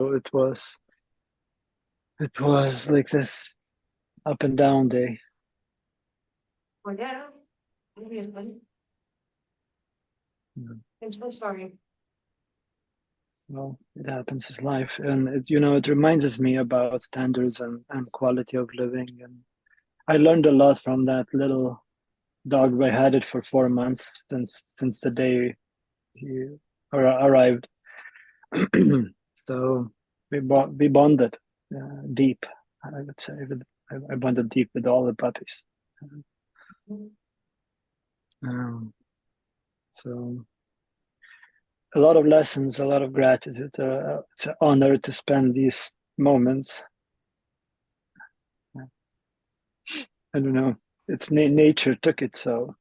it was like this up and down day. Well, yeah, obviously. Yeah. I'm so sorry. Well, it happens, it's life. And it reminds me about standards and quality of living. And I learned a lot from that little dog. I had it for 4 months since the day he arrived. So we bonded deep, I would say. I bonded deep with all the puppies. Um, so a lot of lessons, a lot of gratitude. It's an honor to spend these moments. I don't know. It's nature took it, so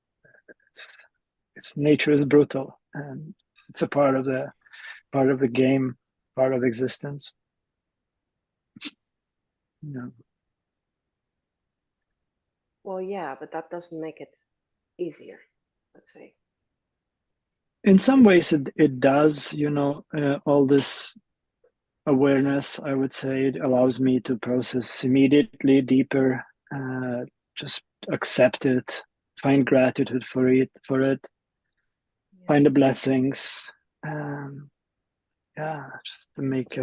it's nature is brutal, and it's a part of the game, part of existence. Yeah. Well, yeah, but that doesn't make it easier, let's say. In some ways, it does. All this awareness, I would say, it allows me to process immediately deeper, just accept it, find gratitude for it, find the blessings. Yeah, just to make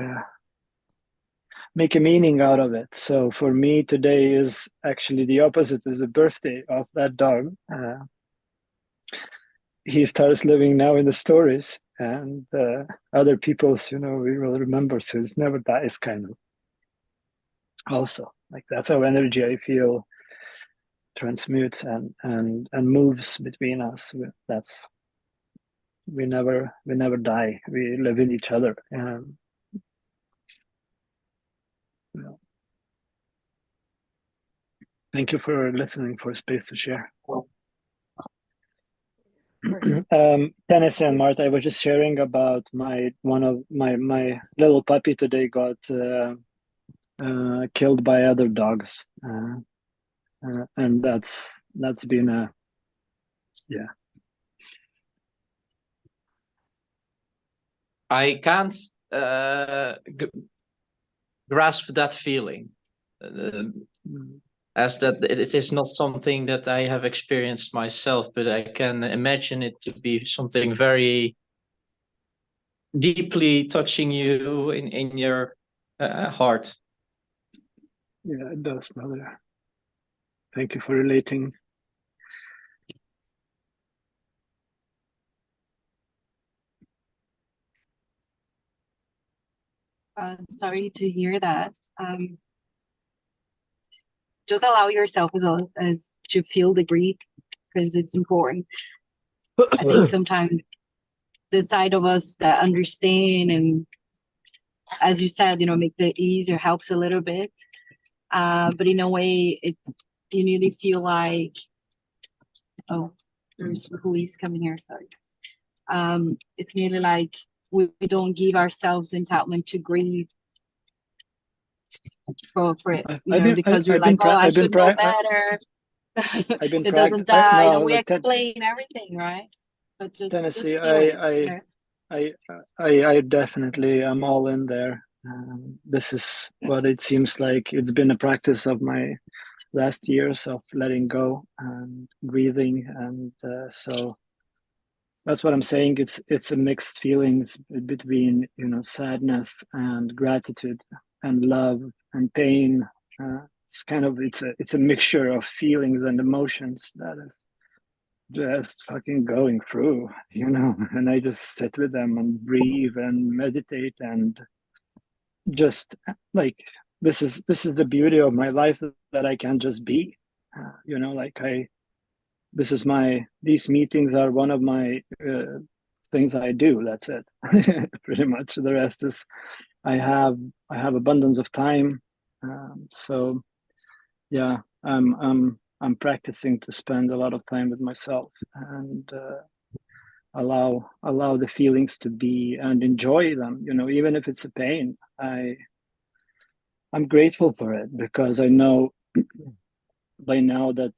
a meaning out of it. So for me, today is actually the opposite. Is the birthday of that dog. He starts living now in the stories, and other people's, we will remember. So it's never dies, kind of. Also, like that's how energy I feel transmutes and moves between us. That's we never die. We live in each other. You know. Thank you for listening, for space to share. Dennis and Marta, I was just sharing about one of my little puppy today got killed by other dogs, and that's been a yeah. I can't grasp that feeling, as that it is not something that I have experienced myself, but I can imagine it to be something very deeply touching you in your heart. Yeah, it does, brother. Thank you for relating. Sorry to hear that. Just allow yourself as well as to feel the grief, because it's important. I think sometimes the side of us that understand and, as you said, make the easier helps a little bit. But in a way, you nearly feel like, oh, there's police coming here. Sorry. It's nearly like we don't give ourselves entitlement to grieve for it, because we're like, oh, I should know better. It doesn't die. We explain everything, right? But Tennessee, just feel I definitely am all in there. This is what it seems like. It's been a practice of my last years of letting go and breathing, and so that's what I'm saying. It's a mixed feelings between sadness and gratitude and love and pain. It's kind of it's a mixture of feelings and emotions that is just fucking going through, and I just sit with them and breathe and meditate and just like this is the beauty of my life, that I can just be, like these meetings are one of my things I do. That's it. Pretty much the rest is I have abundance of time, so yeah, I'm practicing to spend a lot of time with myself and allow the feelings to be and enjoy them. Even if it's a pain, I'm grateful for it, because I know by now that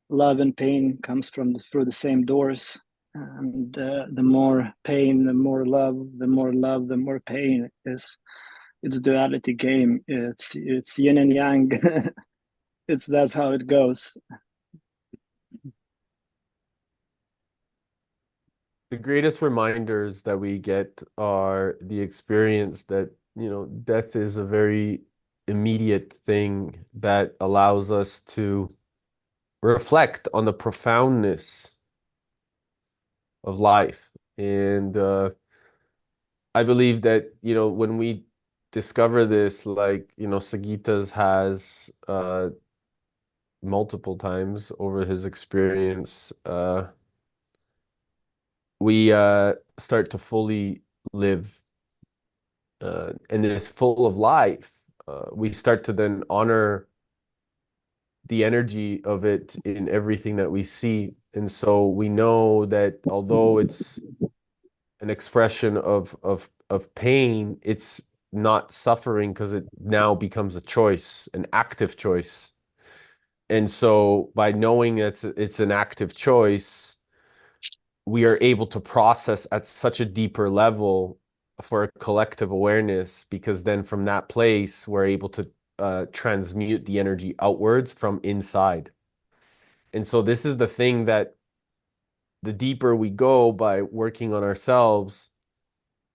love and pain comes through the same doors, and the more pain, the more love, the more love, the more pain. It's duality game. It's yin and yang. That's how it goes. The greatest reminders that we get are the experience that, death is a very immediate thing that allows us to reflect on the profoundness of life. And I believe that, when we discover this, like, Sagitas has multiple times over his experience, we start to fully live and it's full of life. We start to then honor the energy of it in everything that we see. And so we know that although it's an expression of pain, it's not suffering because it now becomes a choice, an active choice. And so by knowing it's an active choice, we are able to process at such a deeper level for a collective awareness, because then from that place, we're able to transmute the energy outwards from inside. And so this is the thing that the deeper we go by working on ourselves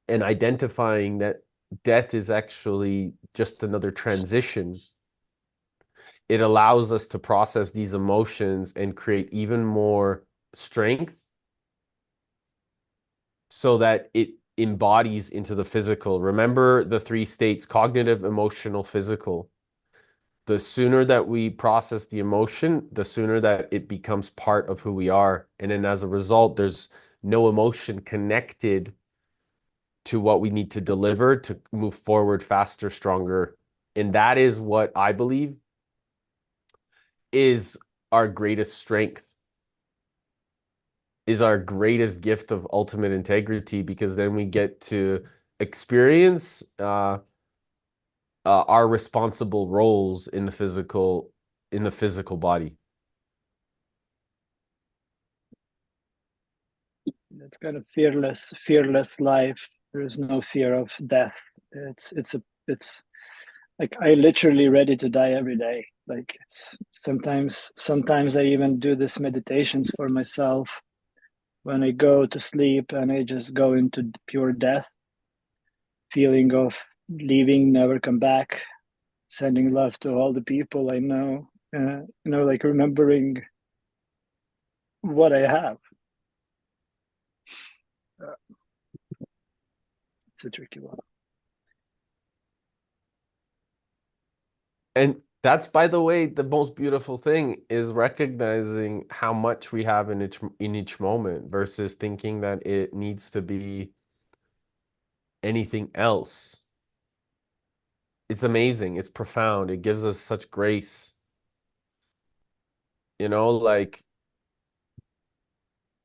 and identifying that death is actually just another transition, it allows us to process these emotions and create even more strength so that it embodies into the physical. Remember the three states: cognitive, emotional, physical. The sooner that we process the emotion, the sooner that it becomes part of who we are. And then as a result, there's no emotion connected to what we need to deliver to move forward faster, stronger. And that is what I believe is our greatest strength, is our greatest gift of ultimate integrity, because then we get to experience our responsible roles in the physical body. It's kind of fearless life. There is no fear of death. It's like I literally ready to die every day. Like it's sometimes I even do this meditations for myself when I go to sleep, and I just go into pure death, feeling of leaving, never come back, sending love to all the people I know, like remembering what I have. It's a tricky one. And that's, by the way, the most beautiful thing is recognizing how much we have in each moment versus thinking that it needs to be anything else. It's amazing. It's profound. It gives us such grace. Like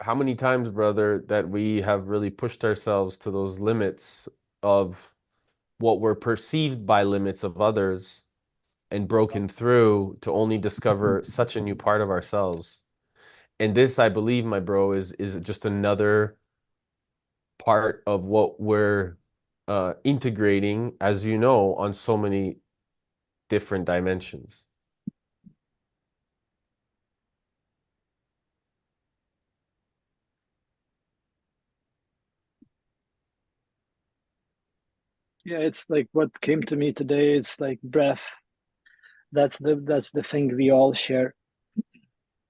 how many times, brother, that we have really pushed ourselves to those limits of what were perceived by limits of others and broken through to only discover such a new part of ourselves. And this, I believe, my bro, is just another part of what we're integrating, as you know, on so many different dimensions. Yeah, it's like what came to me today. It's like breath. That's the thing we all share.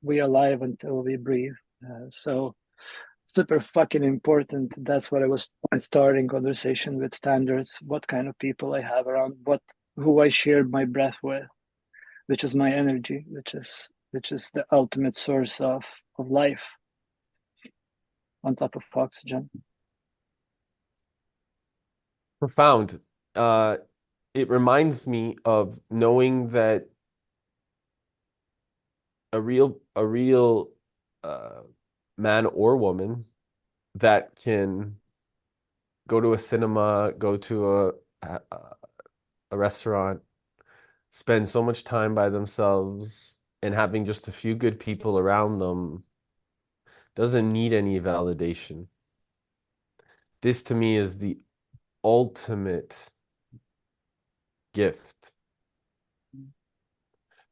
We are alive until we breathe. So super fucking important. That's what I was starting conversation with standards. What kind of people I have around, who I share my breath with, which is my energy, which is the ultimate source of life on top of oxygen. Profound. It reminds me of knowing that a real man or woman that can go to a cinema, go to a restaurant, spend so much time by themselves and having just a few good people around them, doesn't need any validation. This to me is the ultimate gift.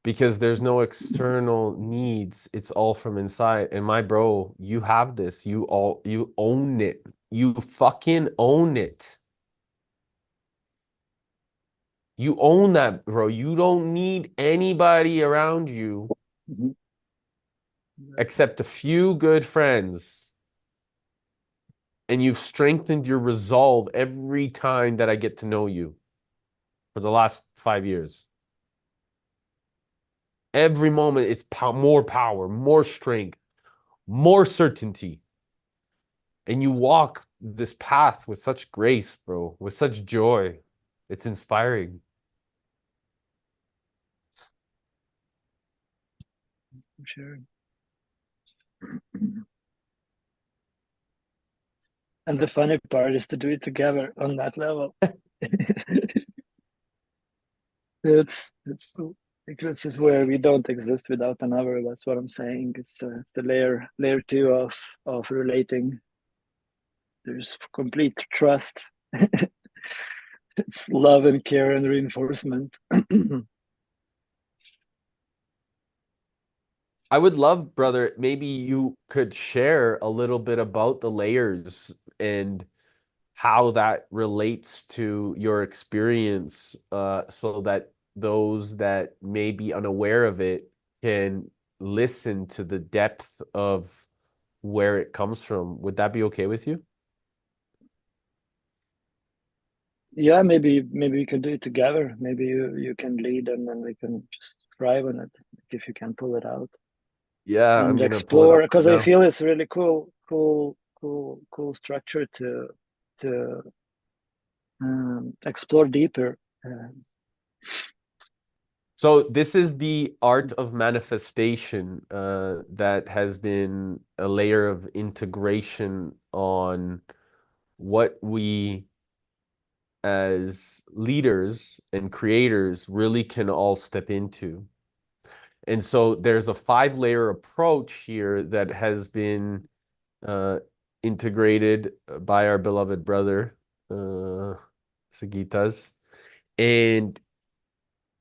Because there's no external needs. It's all from inside. And my bro, you have this. You own it. You fucking own it. You own that, bro. You don't need anybody around you except a few good friends. And you've strengthened your resolve every time that I get to know you for the last 5 years. Every moment, it's more power, more strength, more certainty. And you walk this path with such grace, bro, with such joy. It's inspiring. Sure. And the funny part is to do it together on that level. It's like this is where we don't exist without another. That's what I'm saying. It's the layer two of relating. There's complete trust. It's love and care and reinforcement. I would love, brother, maybe you could share a little bit about the layers and how that relates to your experience, so that those that may be unaware of it can listen to the depth of where it comes from. Would that be okay with you? Yeah, maybe we can do it together. Maybe you can lead and then we can just thrive on it if you can pull it out Yeah, I'm and gonna pull it up explore. right Because I now. feel it's really cool structure to explore deeper. So this is the art of manifestation, that has been a layer of integration on what we as leaders and creators really can all step into. And so there's a 5-layer approach here that has been integrated by our beloved brother, Sagitas. And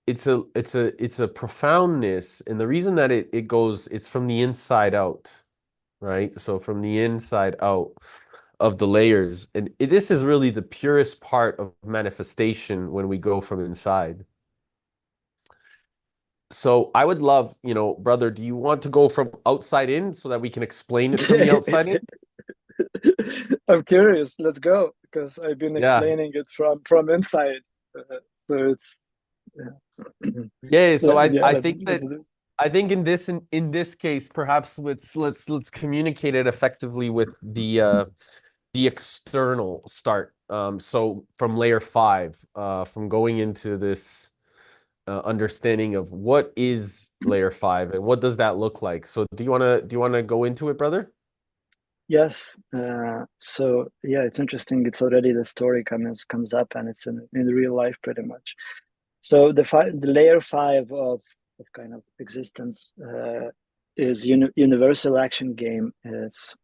it's a profoundness. And the reason that it's from the inside out, right? So from the inside out of the layers. And this is really the purest part of manifestation when we go from inside. So I would love, brother, do you want to go from outside in so that we can explain it from the outside in? I'm curious. Let's go because I've been Yeah. explaining it from inside. So it's Yeah. So I let's, think that in this case, perhaps let's communicate it effectively with the external start. So from layer 5, from going into this understanding of what is layer 5 and what does that look like. So do you wanna go into it, brother? Yes. So yeah, it's interesting. It's already the story comes up, and it's in real life pretty much. So the layer 5 of kind of existence is universal action game. It's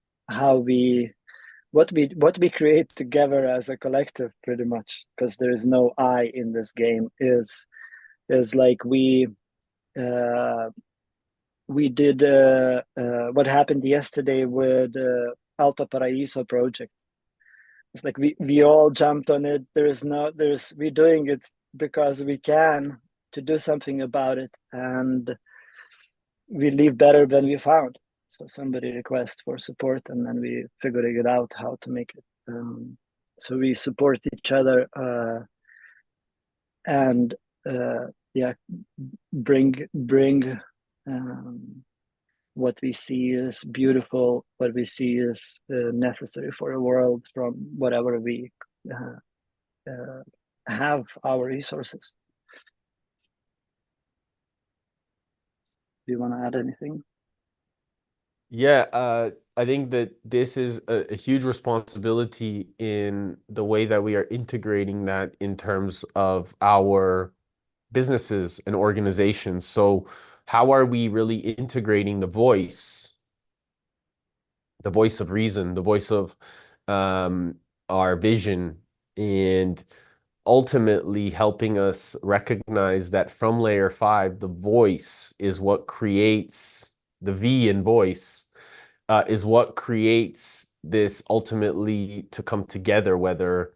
what we create together as a collective, pretty much, because there is no I in this game. Is like we did what happened yesterday with Alto Paraíso project. It's like we all jumped on it. We're doing it because we can to do something about it, and we leave better than we found. So somebody requests for support, and then we figuring it out how to make it. So we support each other, and yeah, bring what we see is beautiful, what we see is necessary for a world from whatever we have our resources. Do you want to add anything? Yeah, I think that this is a huge responsibility in the way that we are integrating that in terms of our businesses and organizations. So how are we really integrating the voice the voice of reason, the voice of our vision, and ultimately helping us recognize that from layer 5, the voice is what creates the V in voice, is what creates this ultimately to come together, whether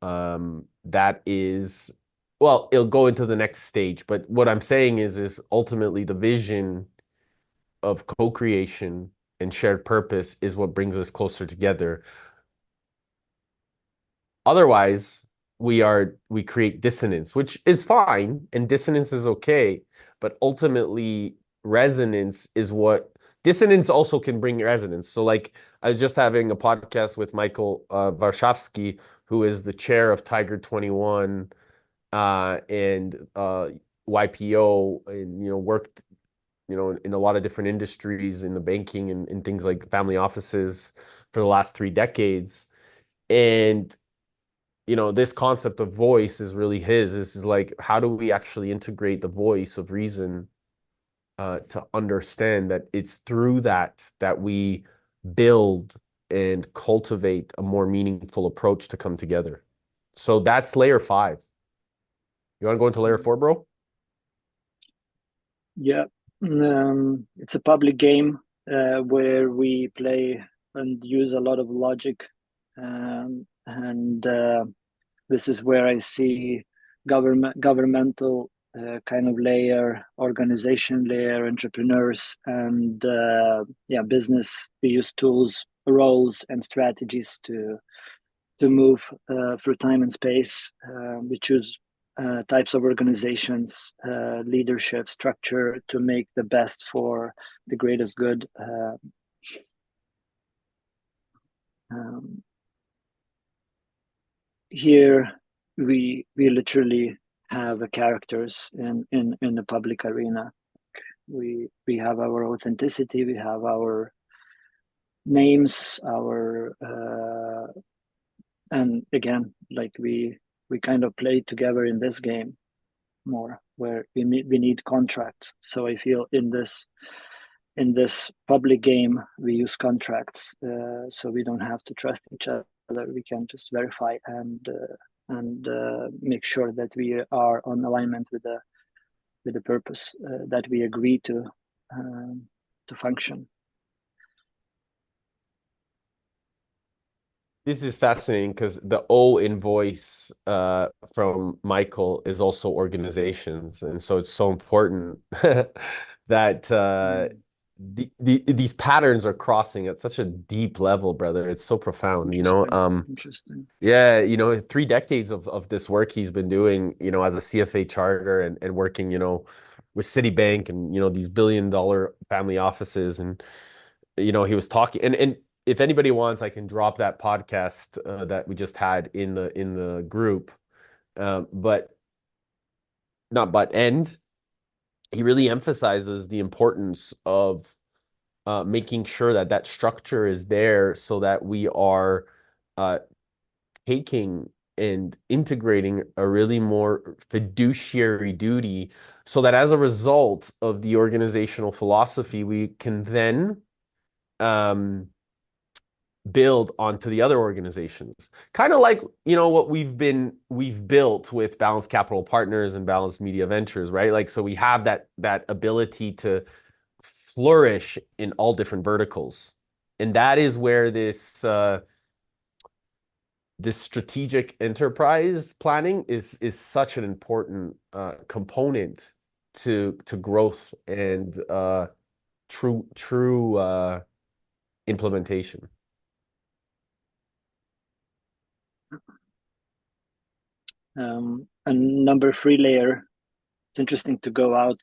that is, well, it'll go into the next stage. But what I'm saying is ultimately the vision of co-creation and shared purpose is what brings us closer together. Otherwise, we create dissonance, which is fine, and dissonance is okay, but ultimately resonance is what dissonance also can bring resonance. So like I was just having a podcast with Michael Warszawski, who is the chair of Tiger 21 and YPO, and worked in a lot of different industries in the banking and things like family offices for the last 3 decades. And this concept of voice is really his. This is like, how do we actually integrate the voice of reason to understand that it's through that we build and cultivate a more meaningful approach to come together. So that's layer 5. You want to go into layer 4, bro? Yeah, it's a public game where we play and use a lot of logic, and this is where I see governmental kind of layer, organization layer, entrepreneurs, and business. We use tools, roles, and strategies to move through time and space. We choose types of organizations, leadership, structure to make the best for the greatest good. Here, we literally have characters in the public arena. We have our authenticity. We have our names, our and again, like we kind of play together in this game more, where we need contracts. So I feel in this public game we use contracts, so we don't have to trust each other. We can just verify and make sure that we are on alignment with the purpose that we agree to function. This is fascinating because the O in voice from Michael is also organizations. And so it's so important that these patterns are crossing at such a deep level, brother. It's so profound, Interesting. Yeah, 3 decades of this work he's been doing, as a CFA charter and working, with Citibank and, these billion-dollar family offices. And, he was talking, and if anybody wants, I can drop that podcast that we just had in the group. He really emphasizes the importance of making sure that structure is there so that we are taking and integrating a really more fiduciary duty, so that as a result of the organizational philosophy, we can then build onto the other organizations. Kind of like, what we've built with Balanced Capital Partners and Balanced Media Ventures, right? Like, so we have that ability to flourish in all different verticals. And that is where this strategic enterprise planning is such an important component to growth and true implementation. And number 3 layer, it's interesting to go out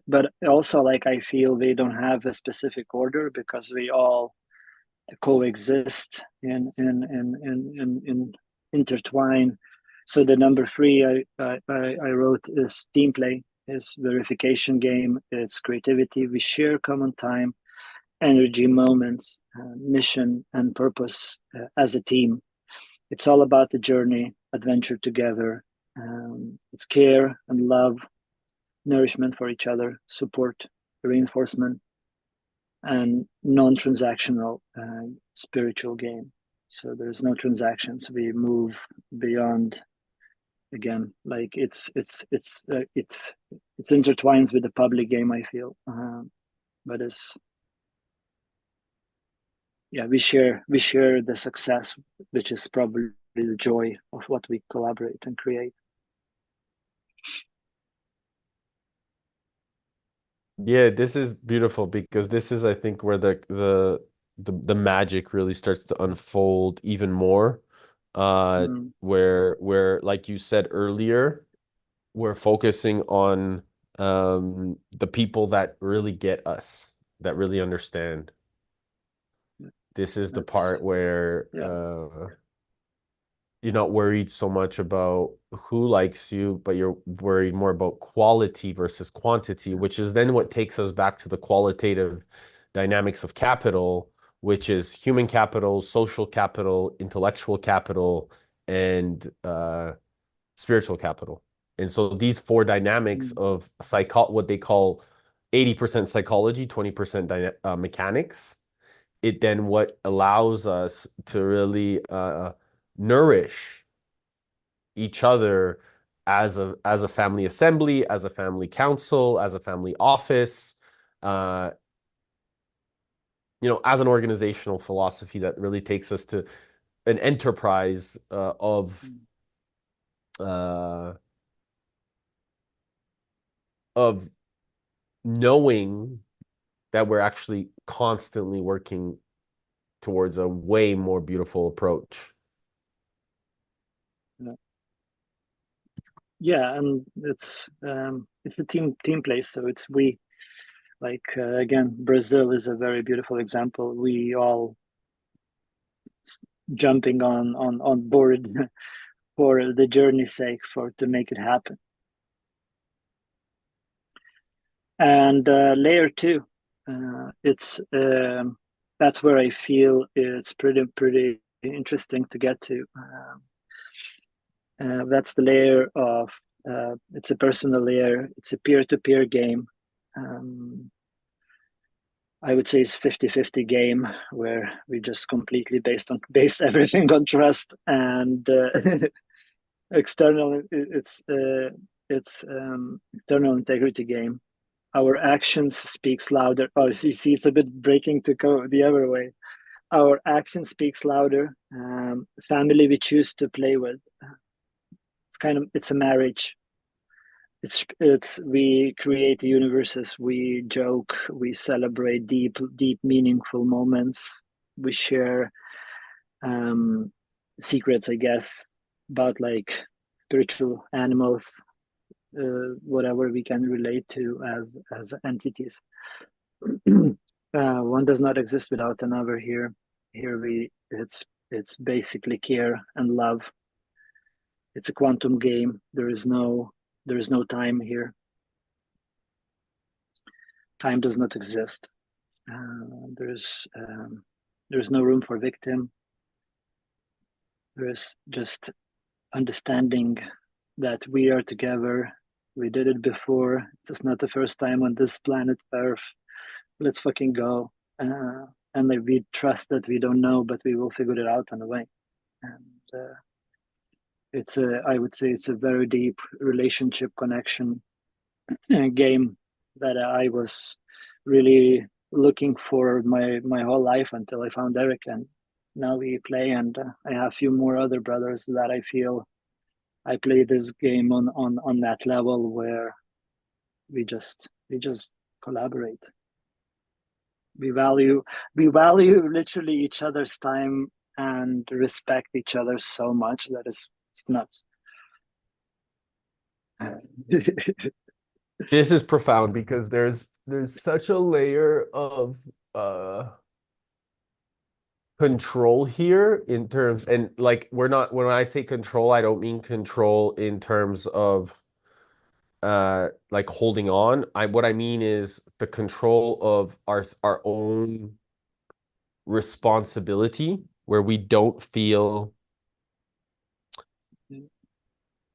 but also, like, I feel they don't have a specific order because we all coexist and intertwine. So the number 3 I wrote is team play, is verification game, it's creativity. We share common time, energy, moments, mission, and purpose as a team. It's all about the journey, adventure together. It's care and love, nourishment for each other, support, reinforcement. and non-transactional spiritual game. So there's no transactions. We move beyond. Again, like it's intertwines with the public game, I feel, but it's, yeah, we share the success, which is probably the joy of what we collaborate and create. Yeah, this is beautiful because this is, I think, where the magic really starts to unfold even more. Where like you said earlier, we're focusing on the people that really get us, that really understand. This is the part where you're not worried so much about who likes you, but you're worried more about quality versus quantity, which is then what takes us back to the qualitative dynamics of capital, which is human capital, social capital, intellectual capital, and spiritual capital. And so these four dynamics of what they call 80% psychology, 20% mechanics, it then what allows us to really nourish each other as a family assembly, as a family council, as a family office, as an organizational philosophy that really takes us to an enterprise of knowing that we're actually constantly working towards a way more beautiful approach. Yeah, and it's a team play, so it's we. Like again, Brazil is a very beautiful example. We all jumping on board for the journey's sake, to make it happen. And layer two, it's that's where I feel it's pretty interesting to get to. That's the layer of it's a personal layer. It's a peer-to-peer game. I would say it's 50-50 game where we just completely base everything on trust, and external. It's internal integrity game. Our actions speaks louder. Oh, you see, it's a bit breaking to go the other way. Our action speaks louder. Family we choose to play with. It's a marriage. It's we create universes. We joke. We celebrate deep, meaningful moments. We share secrets, I guess, about like spiritual animals, whatever we can relate to as entities. One does not exist without another. Here it's basically care and love. It's a quantum game. There is no time here. Time does not exist. There's no room for victim. There's just understanding that we are together. We did it before. It's not the first time on this planet Earth. Let's fucking go. And like we trust that we don't know, but we will figure it out on the way. And I would say it's a very deep relationship connection game that I was really looking for my whole life until I found Eric, and now we play. And I have a few more other brothers that I feel I play this game on that level where we just collaborate. We value literally each other's time and respect each other so much that it's nuts. This is profound because there's such a layer of control here in terms, and like when I say control, I don't mean control in terms of like holding on. What I mean is the control of our own responsibility, where we don't feel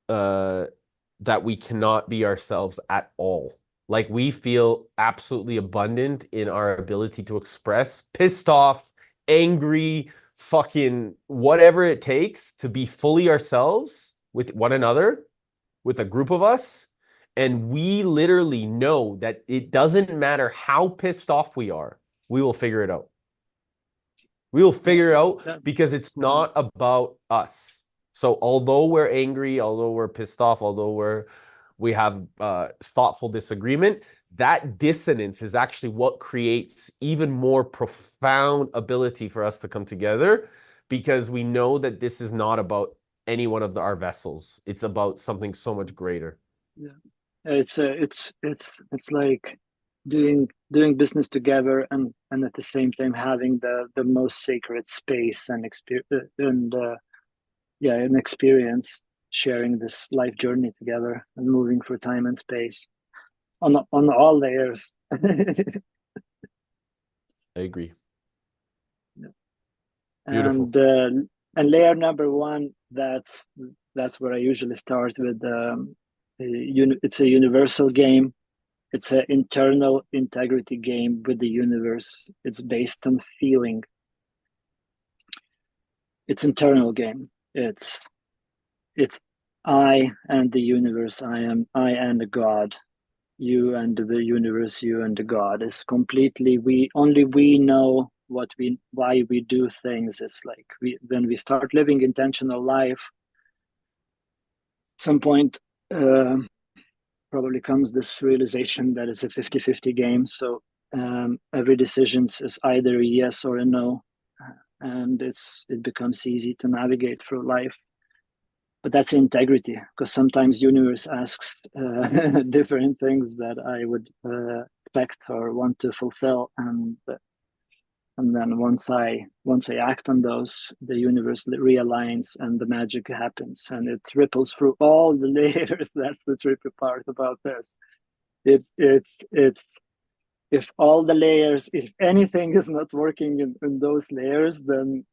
that we cannot be ourselves at all. Like we feel absolutely abundant in our ability to express pissed off, angry, fucking whatever it takes to be fully ourselves with one another, with a group of us. And we literally know that it doesn't matter how pissed off we are, we will figure it out. We will figure it out because it's not about us. So although we're angry, although we're pissed off, although we have thoughtful disagreement, that dissonance is actually what creates even more profound ability for us to come together, because we know that this is not about any one of our vessels. It's about something so much greater. Yeah, it's like doing business together and at the same time having the most sacred space and an experience, sharing this life journey together and moving through time and space on all layers. I agree. Yeah. Beautiful. And layer number one, that's where I usually start with. It's a universal game. It's an internal integrity game with the universe. It's based on feeling. It's internal game. It's I and the universe. I and the God. You and the universe. You and the God. Is completely we know why we do things. It's like when we start living intentional life. At some point. Probably comes this realization that it's a 50-50 game. So every decision is either a yes or a no. And it becomes easy to navigate through life. But that's integrity, because sometimes universe asks different things that I would expect or want to fulfill. And then once I act on those, the universe realigns and the magic happens, and it ripples through all the layers. That's the trippy part about this. It's if all the layers, if anything is not working in those layers, then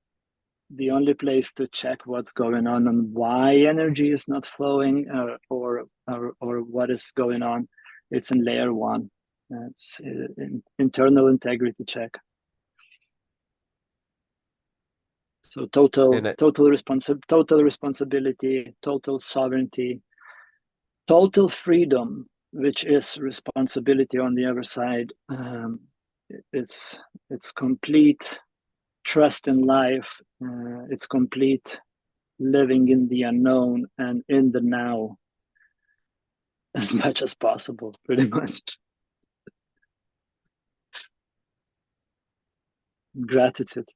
the only place to check what's going on and why energy is not flowing or what is going on, it's in layer one. It's internal integrity check. So total responsibility, total sovereignty, total freedom, which is responsibility on the other side. It's complete trust in life. It's complete living in the unknown and in the now as much as possible, pretty much. Gratitude.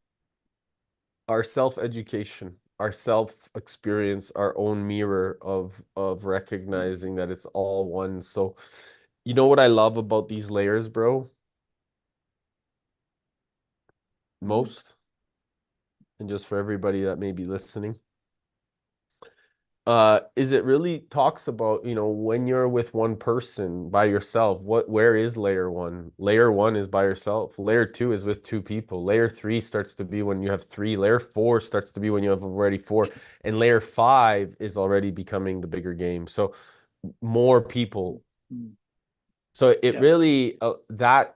Our self-education, our self-experience, our own mirror of recognizing that it's all one. So, you know what I love about these layers, bro? Most, and just for everybody that may be listening, is it really talks about, you know, when you're with one person by yourself, where is layer one? Layer one is by yourself. Layer two is with two people. Layer three starts to be when you have three. Layer four starts to be when you have already four. And layer five is already becoming the bigger game. So more people. So it really, that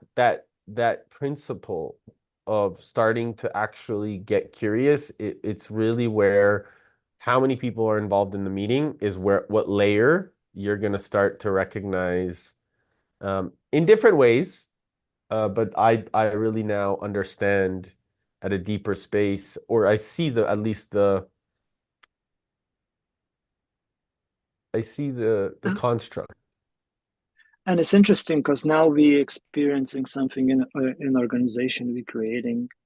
principle of starting to actually get curious, it's really where how many people are involved in the meeting is what layer you're going to start to recognize in different ways. But I really now understand at a deeper space, or I see the construct. And it's interesting because now we experiencing something in organization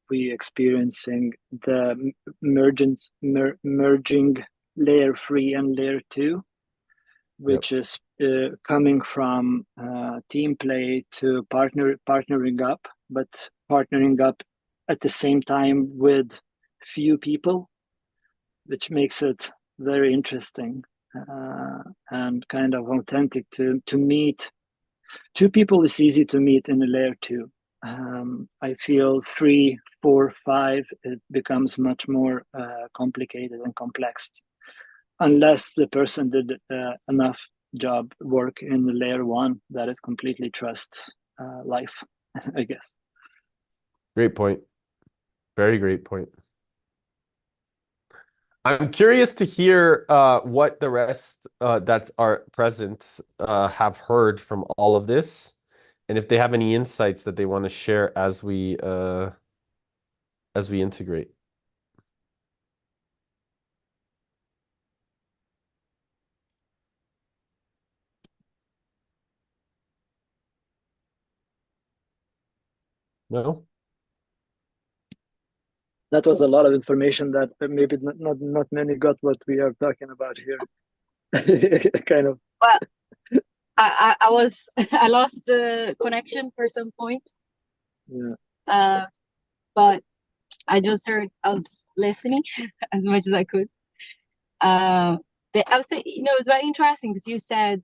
we experiencing the merging layer 3 and layer 2, which is coming from team play to partnering up, but partnering up at the same time with few people, which makes it very interesting and kind of authentic to meet. Two people is easy to meet in a layer 2. I feel 3, 4, 5, it becomes much more complicated and complex, unless the person did enough job work in layer 1 that it completely trusts life, I guess. Great point. Very great point. I'm curious to hear what the rest that are present have heard from all of this, and if they have any insights that they want to share as we integrate. No? That was a lot of information that maybe not many got what we are talking about here. Kind of. Well, I was I lost the connection for some point. Yeah. But I just heard, I was listening as much as I could. But I was saying, it's very interesting because you said,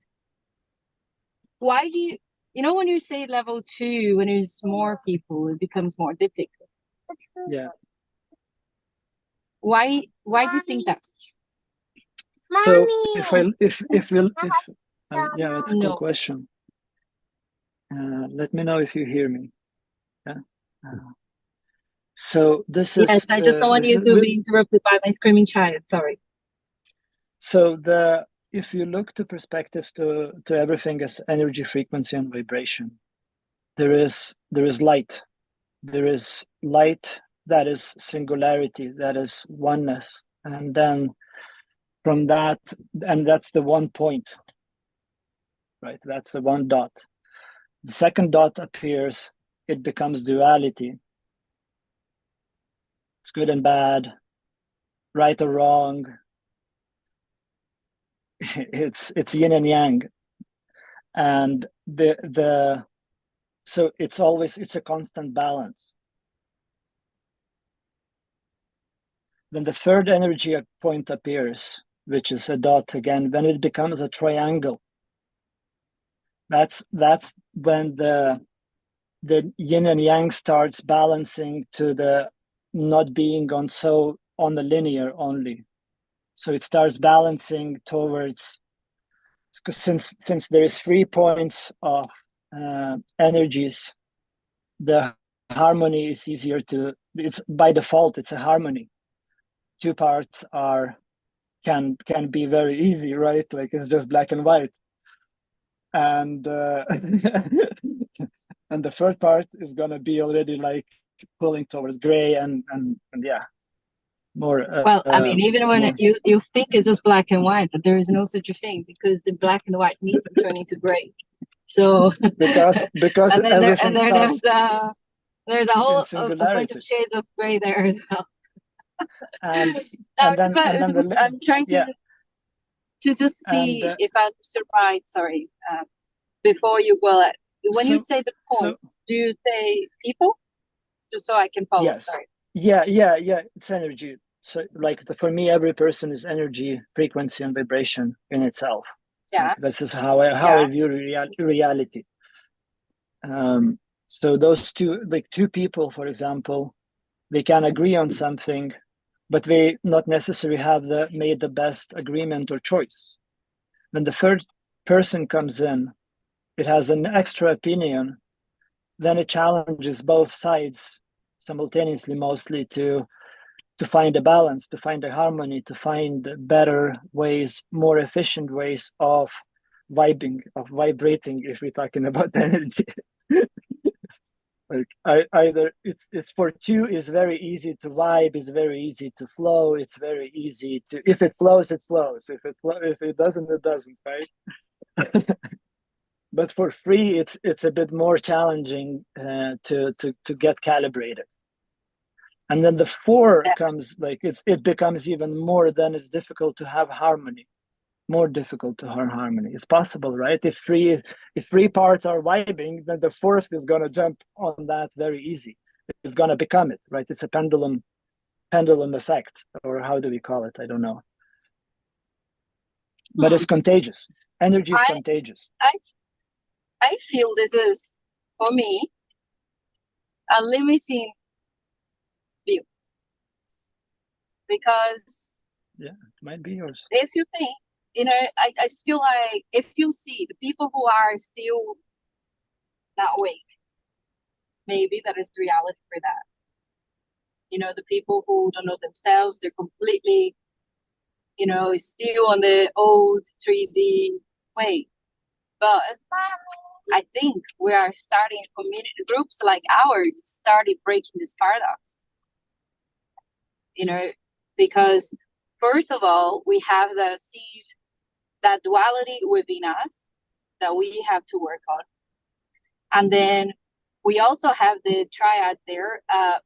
why do you, when you say level 2, when there's more people, it becomes more difficult. Yeah. Why do you think that? So if yeah, that's a No. cool question. Let me know if you hear me. Yeah. So this is. Yes, I just don't want you to be interrupted by my screaming child. Sorry. So if you look to perspective to everything as energy, frequency, and vibration, there is light. There is light that is singularity, that is oneness, and then from that, and that's the one point, right? That's the one dot. The second dot appears, it becomes duality. It's good and bad, right or wrong. It's yin and yang, and so it's a constant balance. Then the third energy point appears, which is a dot again. When it becomes a triangle, that's when the yin and yang starts balancing to the not being on the linear only. So it starts balancing towards, since there is 3 points of energies, the harmony is easier it's by default, it's a harmony. 2 parts can be very easy, right? Like it's just black and white. And and the third part is gonna be already like pulling towards gray and yeah, more. Well, I mean, even when more. you think it's just black and white, but there is no such a thing because the black and white needs to turn into gray. So because and then everything starts there's a whole a bunch singularity. of shades of gray there as well. And No, I'm trying to yeah. to just see And, if I understood right. Sorry, before you go, when you say the point, do you say people? Just so I can follow. Yes. Sorry. Yeah. It's energy. So, like for me, every person is energy, frequency, and vibration in itself. Yeah. This is how I view reality. So those two people, for example, they can agree on something, but they not necessarily have made the best agreement or choice. When the third person comes in, it has an extra opinion, then it challenges both sides simultaneously, mostly to find a balance, to find a harmony, to find better ways, more efficient ways of vibrating, if we're talking about energy. Like either it's for 2 is very easy to vibe, it's very easy to flow, it's very easy to, if it flows, it flows. If it doesn't, it doesn't, right? But for 3, it's a bit more challenging to get calibrated. And then the 4 comes, like it becomes even more, then it's difficult to have harmony, more difficult to have harmony. It's possible, right? If 3 parts are vibing, then the 4th is gonna jump on that very easy. It's gonna become it, right? It's a pendulum effect, or how do we call it? I don't know. But it's contagious. Energy is contagious. I feel this is, for me, a limiting view. Because Yeah, it might be yours. if you think you know, I just feel like if you see the people who are still not awake, maybe that is reality for that. You know, the people who don't know themselves, they're completely, you know, still on the old 3D way. But I think we are starting community groups like ours started breaking this paradox. You know, because first of all, we have the seed, that duality within us that we have to work on. And then we also have the triad there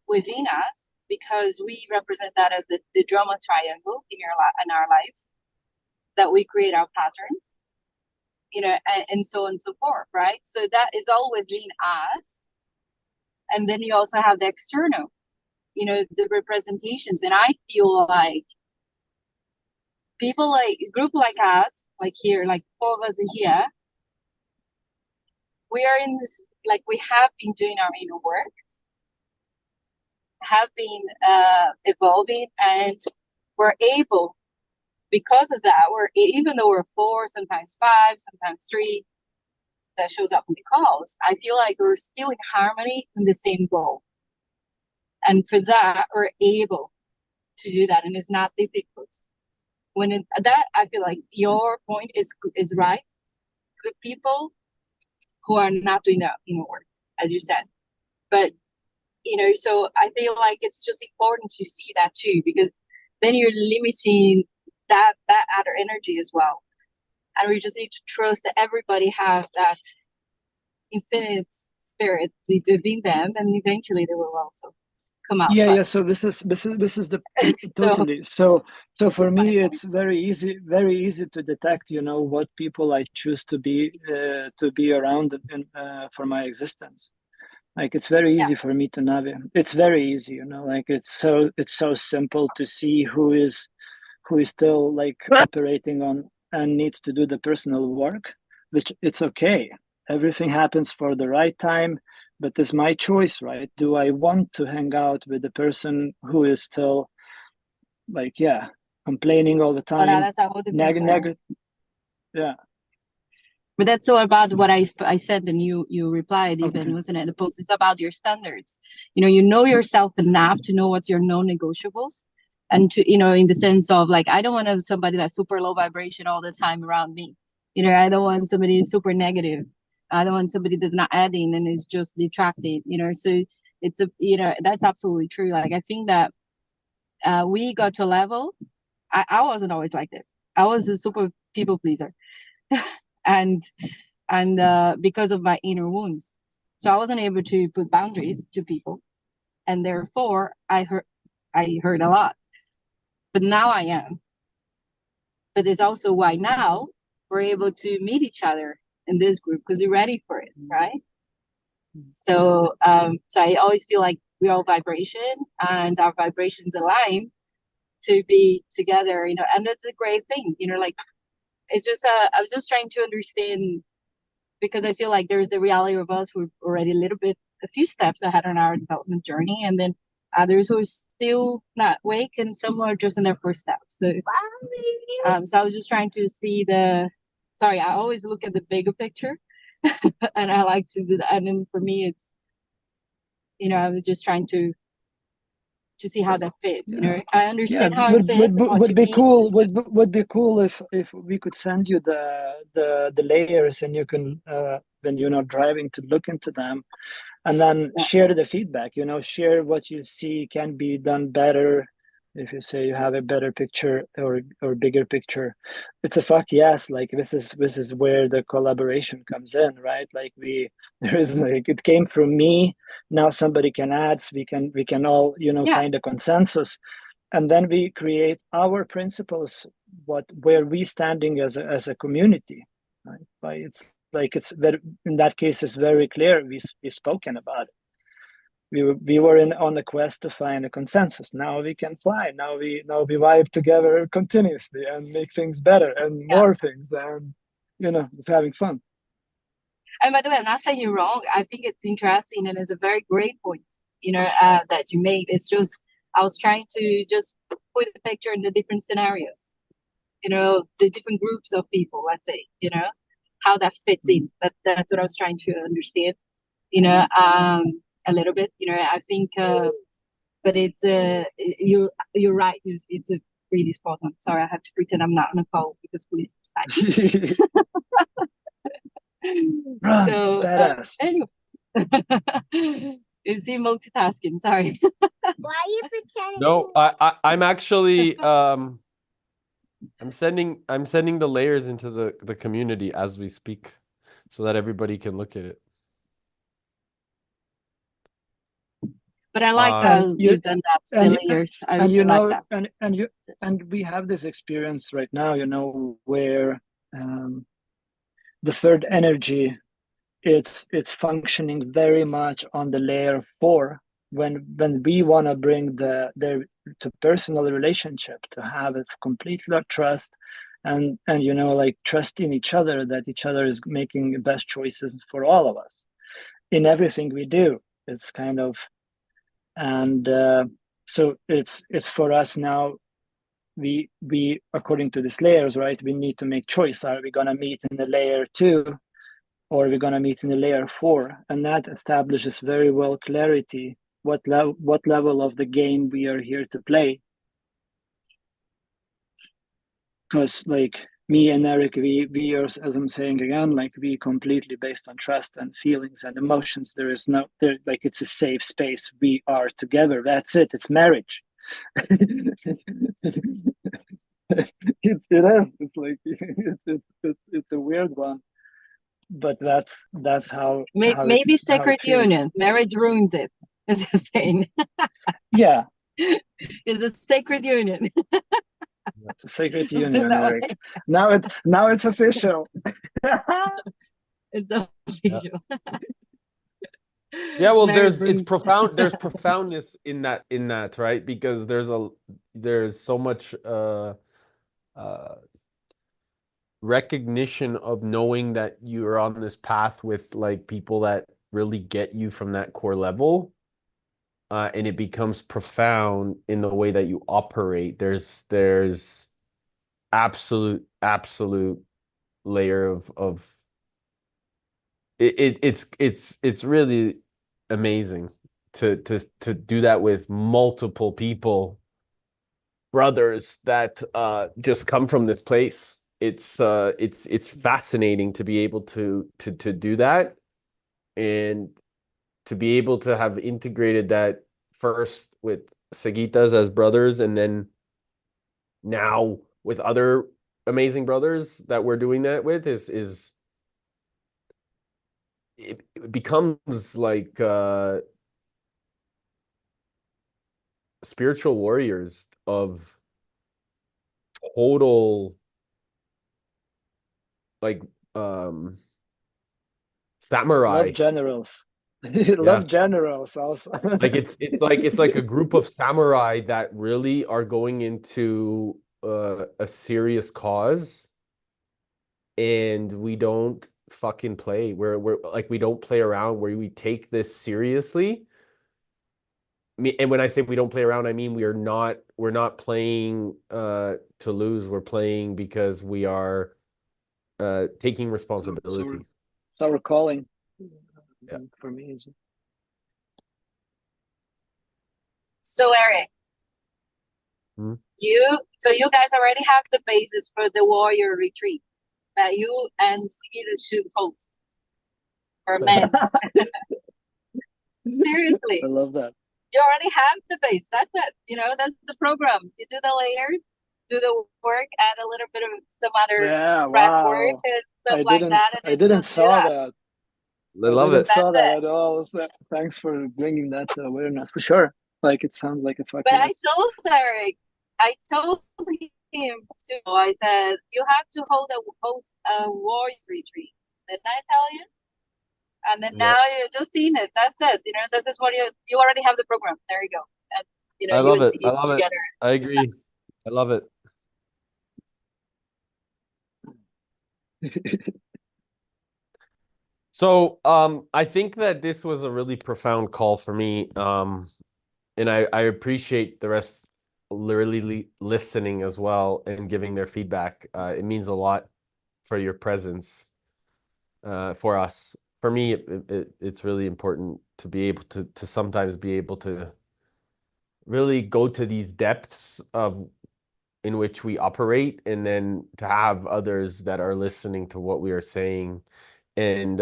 within us, because we represent that as the drama triangle in our lives, that we create our patterns, you know, and so on and so forth, right? So that is all within us. And then you also have the external, you know, the representations. And I feel like people like a group like us, like here, like 4 of us here, we are in this, like we have been doing our inner work, have been evolving, and we're able, because of that, even though we're 4, sometimes 5, sometimes 3, that shows up in the calls, I feel like we're still in harmony in the same goal. And for that, we're able to do that, and it's not difficult. That, I feel like your point is right. Good people who are not doing that work, as you said. But, you know, so I feel like it's just important to see that too, because then you're limiting that other energy as well. And we just need to trust that everybody has that infinite spirit within them, and eventually they will also come out. Yeah, so this is the totally. So for me, it's very easy to detect, you know, what people I choose to be around for my existence. Like it's very easy for me to navigate. It's very easy, you know, like it's so simple to see who is still like operating on and needs to do the personal work, which it's okay. Everything happens for the right time, but it's my choice, right? Do I want to hang out with the person who is still like, complaining all the time? That's a whole different yeah. But that's so about what I said, and you replied even, okay. Wasn't it? The post is about your standards. You know yourself enough to know what's your non-negotiables, and to, in the sense of like, I don't want somebody that's super low vibration all the time around me. I don't want somebody super negative. I don't want somebody that's not adding and is just detracting. So it's that's absolutely true. Like I think that we got to a level. I wasn't always like this. I was a super people pleaser. and because of my inner wounds, so I wasn't able to put boundaries to people, and therefore I hurt a lot. But now I am. But it's also why now we're able to meet each other in this group, because we're ready for it, right? So so I always feel like we're all vibration, and our vibrations align to be together, and that's a great thing, like it's just I was just trying to understand, because I feel like there's the reality of us who are already a few steps ahead on our development journey, and then others who are still not awake, and some are just in their first steps. So so I was just trying to see I always look at the bigger picture and I like to do that. And then for me, it's, I was just trying to see how that fits. I understand how it fits. Would be cool. Would be cool if we could send you the layers, and you can when you're not driving to look into them, and then share the feedback. Share what you see can be done better. If you say you have a better picture or bigger picture, it's a fuck yes. Like this is where the collaboration comes in, right? Like there is like, it came from me. Now somebody can add. So we can all find a consensus, and then we create our principles. Where we standing as a community, right? But it's like it's very, in that case it's very clear. We spoken about it. We were on a quest to find a consensus. Now we can fly. Now we vibe together continuously and make things better and more things, and it's having fun. And by the way, I'm not saying you're wrong. I think it's interesting, and it's a very great point, that you made. It's just I was trying to just put the picture in the different scenarios, you know, the different groups of people, let's say, you know, how that fits in. That's what I was trying to understand, you know, a little bit, you know, I think, but it's, you're right. It's a really spot on. Sorry, I have to pretend I'm not on a call because police are beside me. Run, So, badass. anyway, you see multitasking, sorry. Why are you pretending? No, I'm actually I'm sending the layers into the community as we speak so that everybody can look at it. But I like Um, how And you- you've done that, the and layers. I and really you like know, that. and we have this experience right now, you know, where the third energy, it's functioning very much on the layer 4 when we want to bring the to personal relationship, to have a complete trust, and you know, like trust in each other, that each other is making the best choices for all of us in everything we do. It's kind of, and so it's for us now. We according to these layers, right, we need to make choice. Are we going to meet in the layer 2, or are we going to meet in the layer 4? And that establishes very well clarity what level of the game we are here to play. Because like me and Eric, we are, as I'm saying again, like we completely based on trust and feelings and emotions. There is no there, like it's a safe space. We are together. That's it. It's marriage. It is. It's like it's a weird one, but that's how Maybe how sacred it feels. union. Marriage ruins it. It's a saying. Yeah, It's a sacred union. it's a sacred Put it union, that way. Eric. Now it's official. It's official. yeah, well, Marriage it's ruins. profound. There's profoundness in that, right? Because there's so much recognition of knowing that you're on this path with like people that really get you from that core level. And it becomes profound in the way that you operate. There's absolute layer of it's really amazing to do that with multiple people, brothers that just come from this place. It's fascinating to be able to do that, and to be able to have integrated that first with Sagitas as brothers, and then now with other amazing brothers that we're doing that with is it becomes like spiritual warriors of total like samurai. Love generals. Yeah. Love generals also. Like it's like a group of samurai that really are going into a serious cause, and we don't fucking play. We're like, we don't play around, where we take this seriously. And when I say we don't play around, I mean we're not playing to lose. We're playing because we are taking responsibility. It's our calling. Yeah. For me, is So Eric, Hmm? you guys already have the basis for the warrior retreat that you and Sigita should host for men. Seriously, I love that. you already have the base. That's it. You know, that's the program. You do the layers, do the work, add a little bit of some other Yeah, prep wow. work and stuff I like didn't that, and I then didn't just do saw that. that. I love didn't it. saw That's that it. at all. So thanks for bringing that to awareness. For sure. Like it sounds like a fuck But I yes. told Eric, I told him too. I said you have to host a warrior retreat. Didn't I tell you? And then Yeah. now you're just seeing it. That's it. You know, this is what you already have the program. There you go. And you know, I you love and it. I Siggy love it. together. I agree. I love it. So I think that this was a really profound call for me. And I appreciate the rest literally listening as well and giving their feedback. It means a lot for your presence for us. For me, it's really important to be able to sometimes be able to really go to these depths of in which we operate, and then to have others that are listening to what we are saying. And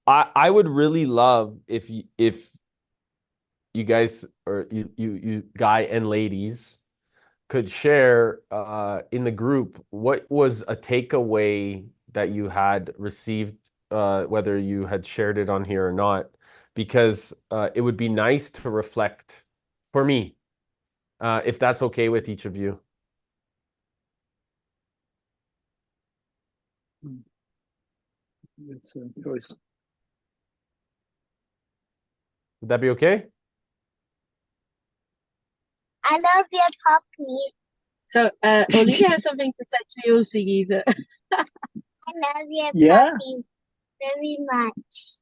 I would really love if you guys, or you guy and ladies, could share in the group what was a takeaway that you had received, whether you had shared it on here or not, because it would be nice to reflect for me, if that's okay with each of you. It's a choice. Would that be okay? I love your puppy. So, Olivia has something to say to you, Siggy. I love your Yeah. puppy very much.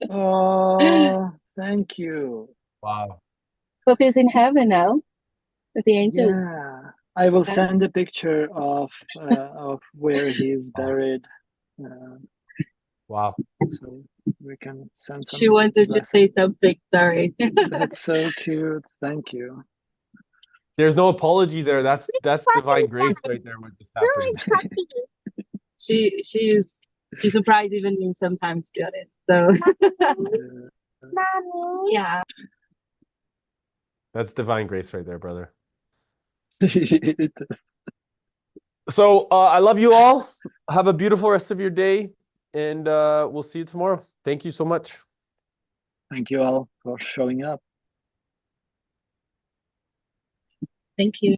Oh, thank you. Wow. Puppy's in heaven now with the angels. Yeah, I will Okay. send a picture of where he is buried, Wow. so we can send some She wanted to blessing. say something, sorry. That's so cute. Thank you. There's no apology there. That's divine grace right there, what just happened. Puppy. She's surprised even me sometimes, to be honest. So Mommy. yeah. That's divine grace right there, brother. It- So I love you all. Have a beautiful rest of your day, and we'll see you tomorrow. Thank you so much. Thank you all for showing up. Thank you.